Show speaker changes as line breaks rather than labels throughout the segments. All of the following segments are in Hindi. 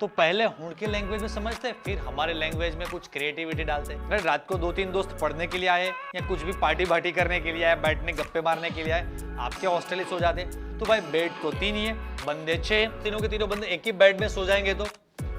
तो पहले हुड के लैंग्वेज में समझते, फिर हमारे लैंग्वेज में कुछ क्रिएटिविटी डालते। रात को 2-3 दोस्त पढ़ने के लिए आए या कुछ भी पार्टी बार्टी करने के लिए आए, बैठने गप्पे मारने के लिए आए, आपके हॉस्टल ही सो जाते। तो भाई बेड तो 3 ही है, बंदे 6, तीनों के तीनों बंदे एक ही बेड में सो जाएंगे। तो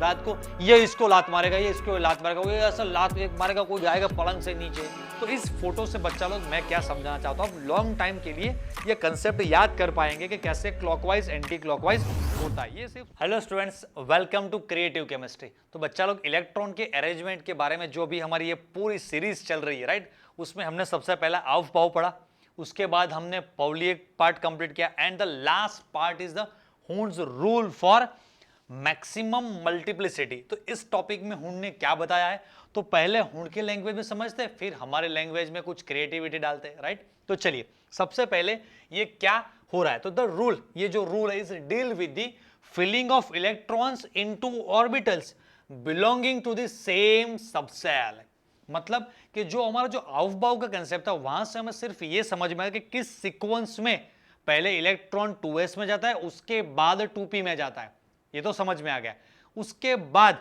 रात को ये इसको लात मारेगा, ये इसको लात मारेगा, वो ऐसा लात एक मारेगा, कोई जाएगा पलंग से नीचे। तो इस फोटो से बच्चा लोग मैं क्या समझाना चाहता हूँ, लॉन्ग टाइम के लिए ये कंसेप्ट याद कर पाएंगे कि कैसे क्लॉकवाइज एंटी क्लॉकवाइज होता है। ये सिर्फ hello students, welcome to creative chemistry. तो बच्चा लोग इलेक्ट्रॉन के अरेंजमेंट के बारे में जो भी हमारी ये पूरी सीरीज चल रही है, राइट, उसमें हमने सबसे पहला अवभाव पढ़ा, उसके बाद हमने पाउली पार्ट कंप्लीट किया and the last part is the hoods rule for maximum multiplicity. तो इस टॉपिक में हुड ने क्या बताया है, तो पहले हुड के लैंग्वेज में समझते, फिर हमारे लैंग्वेज में कुछ क्रिएटिविटी डालते हैं, राइट। तो चलिए सबसे पहले ये क्या हो रहा है, तो द रूल, ये जो रूल है is deal with the filling of electrons into orbitals belonging to the same subshell. मतलब कि जो हमारा जो अवभाव का कंसेप्ट था, वहां से हमें सिर्फ ये समझ में आया कि किस सीक्वेंस में पहले इलेक्ट्रॉन 2s में जाता है, उसके बाद 2p में जाता है, ये तो समझ में आ गया। उसके बाद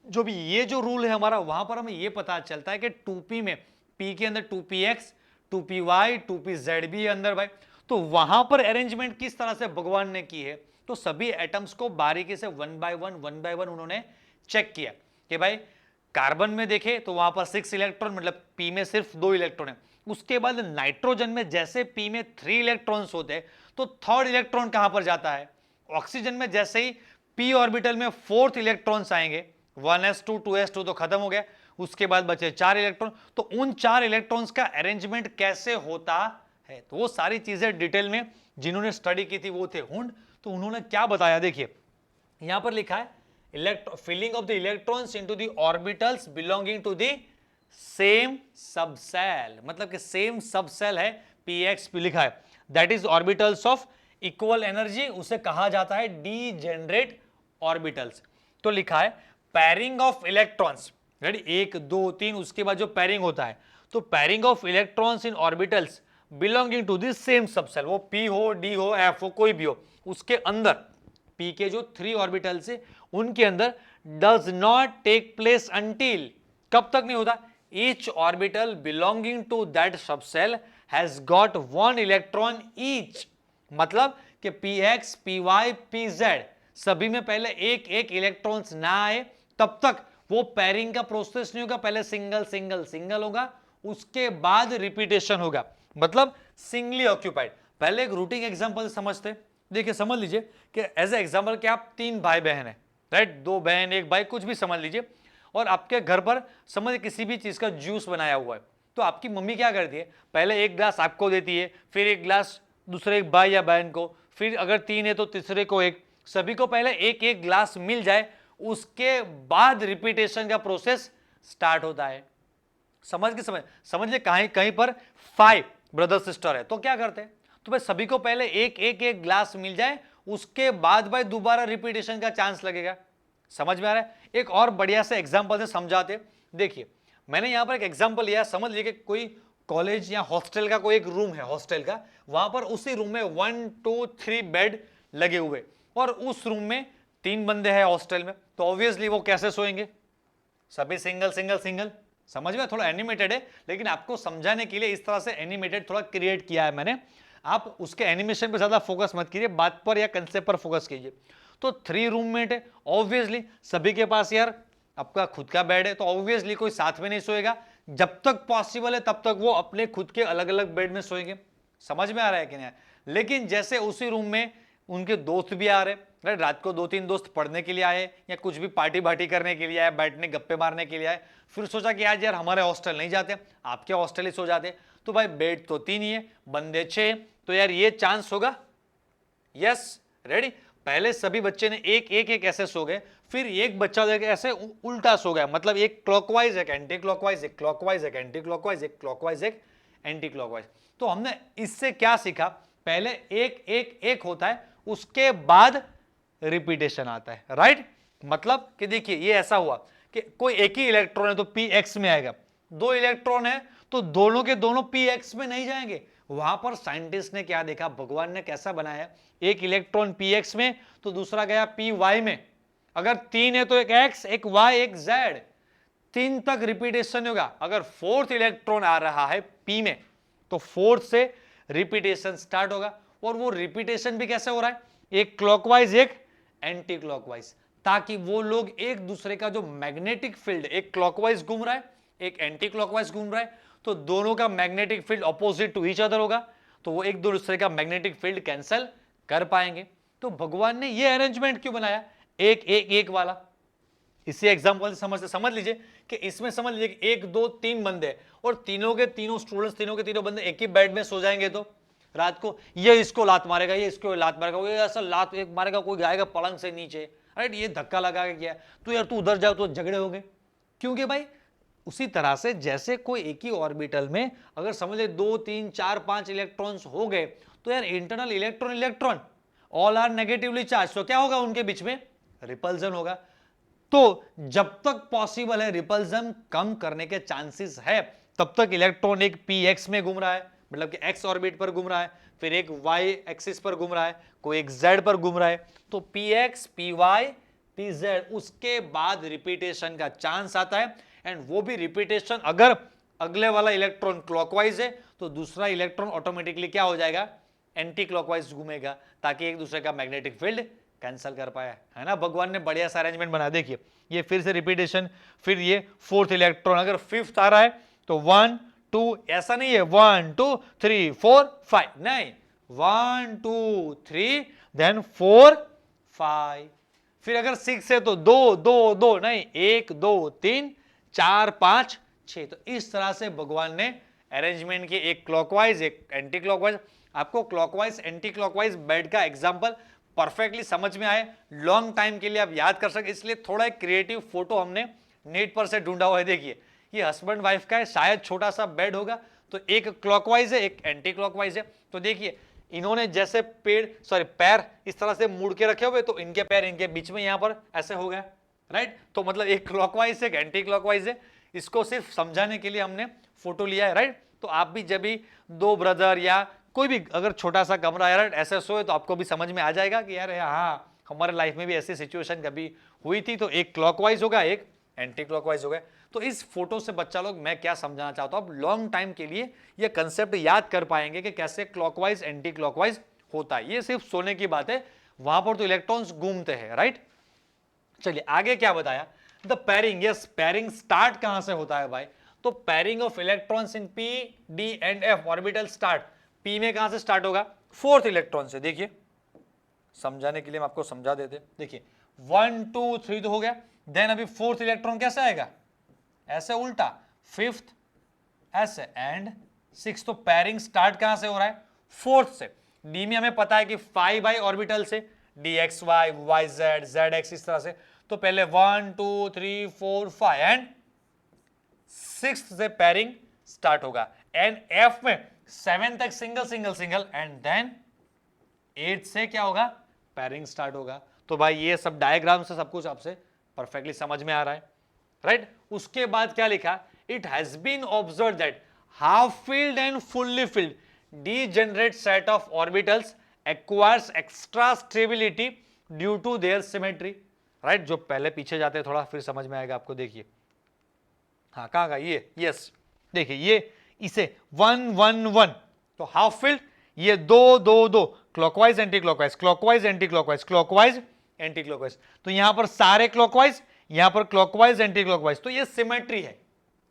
जो भी ये जो रूल है हमारा, वहां पर हमें ये पता चलता है कि 2p में p के अंदर 2px 2py 2pz भी अंदर भाई। तो वहां पर अरेंजमेंट किस तरह से भगवान ने की है, तो सभी एटम्स को बारीकी से वन बाय वन उन्होंने चेक किया कि भाई कार्बन में देखे तो वहां पर 6 इलेक्ट्रॉन, मतलब p में सिर्फ 2 इलेक्ट्रॉन है। उसके बाद नाइट्रोजन में जैसे p में 3 इलेक्ट्रॉन्स होते हैं, तो थर्ड इलेक्ट्रॉन कहां पर जाता है, ऑक्सीजन में जैसे ही p ऑर्बिटल में 4th इलेक्ट्रॉन्स आएंगे, 1s2 2s2 तो खत्म हो गया, उसके बाद बचे 4 इलेक्ट्रॉन। तो उन 4 इलेक्ट्रॉन्स का अरेंजमेंट कैसे होता है, तो वो सारी चीजें डिटेल में जिन्होंने स्टडी की थी वो थे हुड। तो उन्होंने क्या बताया, देखिए यहां पर लिखा है filling of the electrons into the orbitals belonging to the same subshell, मतलब कि सेम सबसेल है, px लिखा है, that is orbitals of equal energy, उसे कहा जाता है डीजेनरेट ऑर्बिटल्स। तो लिखा है पैरिंग ऑफ इलेक्ट्रॉन्स, रेडी, 1 2 3, उसके बाद जो पैरिंग होता है, तो pairing of electrons in orbitals belonging to the same subshell, वो p हो d हो f हो कोई भी हो, उसके अंदर p के जो 3 ऑर्बिटल्स है उनके अंदर does not take place until, कब तक नहीं होता, each orbital belonging to that subshell has got 1 electron each. मतलब कि px py pz सभी में पहले एक एक इलेक्ट्रॉन्स ना आए तब तक वो पैरिंग का प्रोसेस नहीं होगा, पहले सिंगल सिंगल सिंगल होगा, उसके बाद रिपीटेशन होगा, मतलब सिंगली ऑक्यूपाइड। पहले एक रूटीन एग्जांपल समझते, देखिए समझ लीजिए कि एज ए एग्जांपल कि आप 3 भाई बहन है, राइट, 2 बहन 1 भाई, कुछ भी समझ लीजिए, और आपके घर पर समझ किसी भी चीज का जूस बनाया हुआ है। तो आपकी मम्मी क्या करती है, पहले एक ग्लास आपको देती है, फिर एक ग्लास दूसरे एक भाई या बहन को, फिर अगर 3 है तो तीसरे को एक, सभी को पहले एक एक ग्लास मिल जाए, उसके बाद रिपीटेशन का प्रोसेस स्टार्ट होता है। समझ ले, कहीं कहीं पर 5 ब्रदर सिस्टर है तो क्या करते हैं, तो भाई सभी को पहले एक एक एक ग्लास मिल जाए, उसके बाद भाई दोबारा रिपीटेशन का चांस लगेगा। समझ में आ रहा है, एक और बढ़िया से एग्जांपल से समझाते, देखिए मैंने यहां पर एक एग्जांपल लिया, समझ लीजिए कोई कॉलेज या हॉस्टल का कोई एक रूम है, हॉस्टल का, वहां पर उसी रूम में 1 2 3 बेड लगे हुए, और उस रूम में 3 बंदे हैं हॉस्टल में, तो ऑब्वियसली वो कैसे सोएंगे, सभी सिंगल सिंगल सिंगल। समझ में, थोड़ा एनिमेटेड है लेकिन आपको समझाने के लिए इस तरह से एनिमेटेड थोड़ा क्रिएट किया है मैंने, आप उसके एनिमेशन पर ज्यादा फोकस मत कीजिए, बात पर या कंसेप्ट पर फोकस कीजिए। तो 3 रूममेट है, ऑब्वियसली सभी के पास यार आपका खुद का बेड है, तो ऑब्वियसली कोई साथ में नहीं सोएगा, जब तक पॉसिबल है तब तक वो अपने खुद के अलग अलग बेड में सोएंगे। समझ में आ रहा है कि नहीं, लेकिन जैसे उसी रूम में उनके दोस्त भी आ रहे, राइट, रात को 2-3 दोस्त पढ़ने के लिए आए या कुछ भी पार्टी बार्टी करने के लिए आए, बैठने गप्पे मारने के लिए आए, फिर सोचा कि आज यार हमारे हॉस्टल नहीं जाते, आपके हॉस्टल ही सो जाते, तो भाई बेड तो 3 ही है, बंदे 6, तो यार ये चांस होगा, यस, रेडी। पहले सभी बच्चे ने एक एक एक ऐसे सो गए, फिर एक बच्चा ऐसे उल्टा सो गया, मतलब एक क्लॉकवाइज एक एंटी क्लॉकवाइज, एक क्लॉकवाइज एक एंटी क्लॉकवाइज, एक क्लॉकवाइज एक एंटी क्लॉकवाइज। तो हमने इससे क्या सीखा, पहले एक एक एक होता है, उसके बाद रिपीटेशन आता है, राइट। मतलब कि देखिए ये ऐसा हुआ कि कोई एक ही इलेक्ट्रॉन है तो px में आएगा, 2 इलेक्ट्रॉन है तो दोनों के दोनों px में नहीं जाएंगे। वहां पर साइंटिस्ट ने क्या देखा, भगवान ने कैसा बनाया, एक इलेक्ट्रॉन px में तो दूसरा गया py में, अगर 3 है तो एक x, एक y, एक z, 3 तक रिपीटेशन होगा। अगर फोर्थ इलेक्ट्रॉन आ रहा है p में तो फोर्थ से रिपीटेशन स्टार्ट होगा। और वो रिपीटेशन भी कैसे हो रहा है, एक क्लॉकवाइज एक एंटी क्लॉकवाइज, ताकि वो लोग एक दूसरे का जो मैग्नेटिक फील्ड, एक क्लॉकवाइज घूम रहा है एक एंटी क्लॉकवाइज घूम रहा है, तो दोनों का magnetic field opposite to each other होगा, तो वो एक दूसरे का मैग्नेटिक फील्ड कैंसल कर पाएंगे। तो भगवान ने ये अरेंजमेंट क्यों बनाया, एक एक एक वाला। इसी एग्जांपल से समझ लीजिए कि इसमें समझ लीजिए कि 1 2 3 बंदे और तीनों के तीनों स्टूडेंट्स, तीनों के तीनों बंदे एक ही बेड में सो जाएंगे, तो रात को ये इसको लात मारेगा, ये इसको लात मारेगा, वो ऐसा लात एक मारेगा, कोई जाएगा पलंग से नीचे, राइट, ये धक्का लगा के किया, तो यार तू उधर जाओ, तो झगड़े हो गए। क्योंकि भाई उसी तरह से जैसे कोई एक ही ऑर्बिटल में अगर समझ ले 2 3 4 5 इलेक्ट्रॉन्स हो गए, तो यार internal electron electron all are negatively charge, तो क्या होगा उनके बीच में, रिपल्जन होगा। तो जब तक पॉसिबल है रिपल्जन कम करने के चांसेस है, तब तक इलेक्ट्रॉन एक px में घूम रहा है, मतलब कि x ऑर्बिट पर घूम रहा है, फिर एक y एक्सिस पर घूम रहा है, कोई एक z पर घूम रहा है, तो px py pz, उसके बाद रिपीटेशन का चांस आता है। एंड वो भी रिपीटेशन अगर अगले वाला इलेक्ट्रॉन क्लॉकवाइज है तो दूसरा इलेक्ट्रॉन ऑटोमेटिकली क्या हो जाएगा, एंटी क्लॉकवाइज घूमेगा, ताकि एक दूसरे का मैग्नेटिक फील्ड कैंसल कर पाया, है ना। भगवान ने बढ़िया सा अरेंजमेंट बना, देखिए ये फिर से रिपीटेशन, फिर ये फोर्थ इलेक्ट्रॉन अगर फिफ्थ आ रहा है तो 1 2, ऐसा नहीं है 1 2 3 4 5, नहीं 1 2 3 देन 4 5, फिर अगर 6 है तो 2 2 2, नहीं 1 2 3 4 5 6। तो इस तरह से भगवान ने अरेंजमेंट की, एक क्लॉकवाइज एक एंटी क्लॉकवाइज। आपको क्लॉकवाइज एंटी क्लॉकवाइज बेड का एग्जांपल परफेक्टली समझ में आए, लॉन्ग टाइम के लिए आप याद कर सके, इसलिए थोड़ा एक क्रिएटिव फोटो हमने नेट पर से ढूंढा हुआ है। देखिए ये हस्बैंड वाइफ का है, शायद छोटा सा बेड होगा, तो एक क्लॉकवाइज है एक एंटी क्लॉकवाइज है। तो देखिए इन्होंने जैसे पैर इस तरह से मुड़ के रखे हुए, तो इनके पैर इनके बीच में यहां पर ऐसे हो गया, राइट। तो मतलब एक क्लॉकवाइज एक एंटी क्लॉकवाइज है, इसको सिर्फ समझाने के लिए हमने फोटो लिया है, राइट। तो आप भी जब भी दो ब्रदर या कोई भी अगर छोटा सा कमरा है, राइट, ऐसे सोए, तो आपको भी समझ में आ जाएगा कि यार हाँ हमारे लाइफ में भी ऐसी सिचुएशन कभी हुई थी, तो एक क्लॉकवाइज होगा एक एंटी क्लॉकवाइज होगा। तो इस फोटो से बच्चा लोग मैं क्या समझाना चाहता हूं, आप लॉन्ग टाइम के लिए ये कंसेप्ट याद कर पाएंगे कि कैसे क्लॉकवाइज एंटी क्लॉकवाइज होता है। ये सिर्फ सोने की बात है, वहां पर तो इलेक्ट्रॉन्स घूमते हैं, राइट। चलिए आगे क्या बताया, the pairing, yes pairing start कहां से होता है भाई, तो pairing of electrons in P D and F orbital start, P में कहां से स्टार्ट होगा, फोर्थ इलेक्ट्रॉन से। देखिए समझाने के लिए हम आपको समझा देते, देखिए 1 2 3 तो हो गया, देन अभी फोर्थ इलेक्ट्रॉन कैसे आएगा, ऐसे उल्टा, फिफ्थ ऐसे एंड सिक्स। तो पेयरिंग स्टार्ट कहां से हो रहा है, फोर्थ से। डी में हमें पता है कि 5 ऑर्बिटल से, d x y y z z x, इस तरह से। तो पहले 1 2 3 4 5 एंड सिक्स से पेयरिंग स्टार्ट होगा, एंड एफ में 7 तक single single single, and then 8 से क्या होगा, पेयरिंग स्टार्ट होगा। तो भाई ये सब डायग्राम से सब कुछ आपसे परफेक्टली समझ में आ रहा है, राइट। उसके बाद क्या लिखा, it has been observe that half filled and fully filled degenerate set of orbitals acquires extra stability due to their symmetry, right. जो पहले पीछे जाते हैं थोड़ा फिर समझ में आएगा आपको। देखिए हाँ कहाँ का ये, यस देखिए ये इसे 1 1 1, तो हाफ फील्ड, ये 2 2 2, clockwise anti clockwise clockwise anti clockwise clockwise anti clockwise. तो यहां पर सारे क्लॉकवाइज, यहां पर क्लॉकवाइज एंटी क्लॉकवाइज, तो ये सिमेट्री है।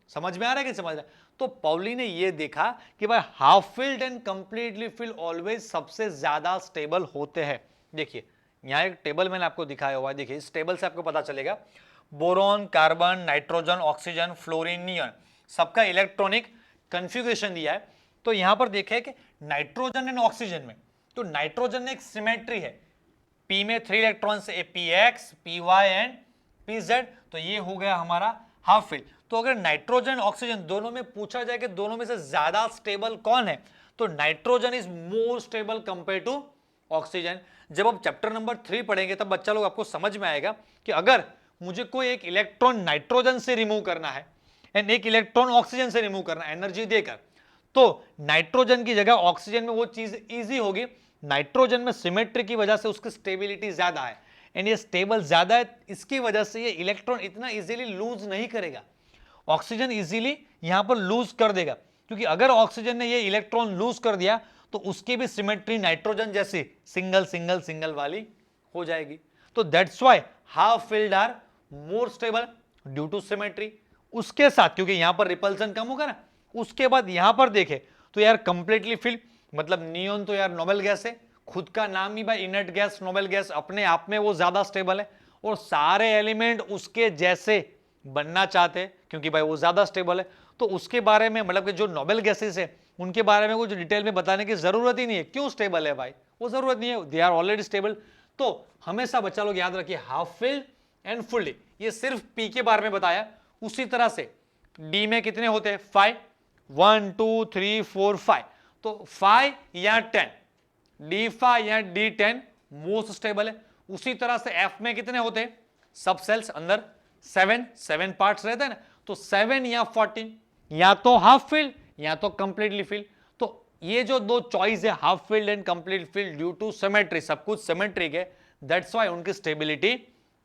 समझ में आ रहा है कि समझ रहा है। तो पाउली ने ये देखा कि भाई half filled and completely field always सबसे ज्यादा स्टेबल होते हैं। देखिए यहां एक टेबल मैंने आपको दिखाया हुआ है, देखिए इस टेबल से आपको पता चलेगा boron carbon nitrogen oxygen fluorine neon सबका इलेक्ट्रॉनिक कन्फिगरेशन दिया है। तो यहां पर देखे कि नाइट्रोजन एंड ऑक्सीजन में, तो नाइट्रोजन में एक सिमेट्री है, पी में 3 इलेक्ट्रॉन्स है, p x p y and p z, तो ये हो गया हमारा हाफ फील्ड। तो अगर नाइट्रोजन ऑक्सीजन दोनों में पूछा जाए कि दोनों में से ज्यादा स्टेबल कौन है, तो nitrogen is more stable compare to oxygen. जब आप चैप्टर नंबर 3 पढ़ेंगे तब बच्चा लोग आपको समझ में आएगा कि अगर मुझे कोई एक इलेक्ट्रॉन नाइट्रोजन से रिमूव करना है एंड एक इलेक्ट्रॉन ऑक्सीजन से रिमूव करना है एनर्जी देकर, तो नाइट्रोजन की जगह ऑक्सीजन में वो चीज इजी होगी। नाइट्रोजन में सिमेट्री की वजह से उसकी स्टेबिलिटी ज्यादा है, एंड ये स्टेबल ज्यादा है, इसकी वजह से ये इलेक्ट्रॉन इतना इजीली लूज नहीं करेगा, ऑक्सीजन इजीली यहां पर लूज कर देगा, क्योंकि अगर ऑक्सीजन ने ये इलेक्ट्रॉन लूज कर दिया तो उसकी भी सिमेट्री नाइट्रोजन जैसी सिंगल सिंगल सिंगल वाली हो जाएगी। तो that's why half filled are more stable due to symmetry. उसके साथ क्योंकि यहां पर रिपल्सन कम होगा ना, उसके बाद यहां पर देखे तो यार कंप्लीटली फिल्ड, मतलब नियोन तो यार नोबेल गैस है, खुद का नाम ही भाई इनर्ट गैस, नोबेल गैस, अपने आप में वो ज्यादा स्टेबल है और सारे एलिमेंट उसके जैसे बनना चाहते हैं क्योंकि भाई वो ज्यादा स्टेबल है। तो उसके बारे में मतलब कि जो नोबेल गैसेस है उनके बारे में कुछ डिटेल में बताने की जरूरत ही नहीं है। क्यों स्टेबल है भाई, वो जरूरत नहीं है, दे आर ऑलरेडी स्टेबल। तो हमेशा बच्चा लोग याद रखिए हाफ फिल्ड एंड फुल्ली, ये सिर्फ पी के बारे में बताया। उसी तरह से डी में कितने होते हैं, 5, 1 2 3 4 5, तो 5 या 10, D5 या D10 मोस्ट स्टेबल है। उसी तरह से एफ में कितने होते हैं सब सेल्स अंदर, 7 पार्ट्स रहते हैं ना, तो 7 या 14, या तो हाफ फिल्ड या तो कंप्लीटली फिल्ड। तो ये जो दो चॉइस है half filled and complete field, due to symmetry, सब कुछ सिमेट्रिक है, दैट्स व्हाई उनकी स्टेबिलिटी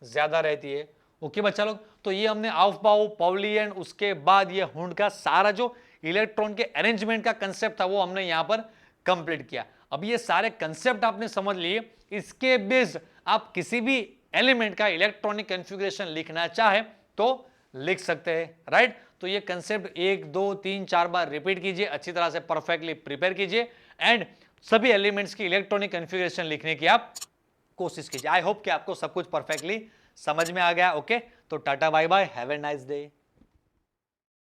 ज्यादा रहती है। ओके बच्चा लोग, तो ये हमने ऑफबाउ, पाउली एंड उसके बाद ये हुंड का सारा जो इलेक्ट्रॉन के अरेंजमेंट का कंसेप्ट था वो हमने यहां पर कंप्लीट किया। अब ये सारे कंसेप्ट आपने समझ लिए, इसके बेस्ड आप किसी भी एलिमेंट का इलेक्ट्रॉनिक कॉन्फ़िगरेशन लिखना चाहे तो लिख सकते हैं, राइट। तो ये कंसेप्ट 1 2 3 4 बार रिपीट कीजिए, अच्छी तरह से परफेक्टली प्रिपेयर कीजिए एंड सभी एलिमेंट्स की इलेक्ट्रॉनिक कॉन्फ़िगरेशन लिखने की आप कोशिश कीजिए। आई होप कि आपको सब कुछ परफेक्टली समझ में आ गया। ओके, तो tata bye bye, have a nice day.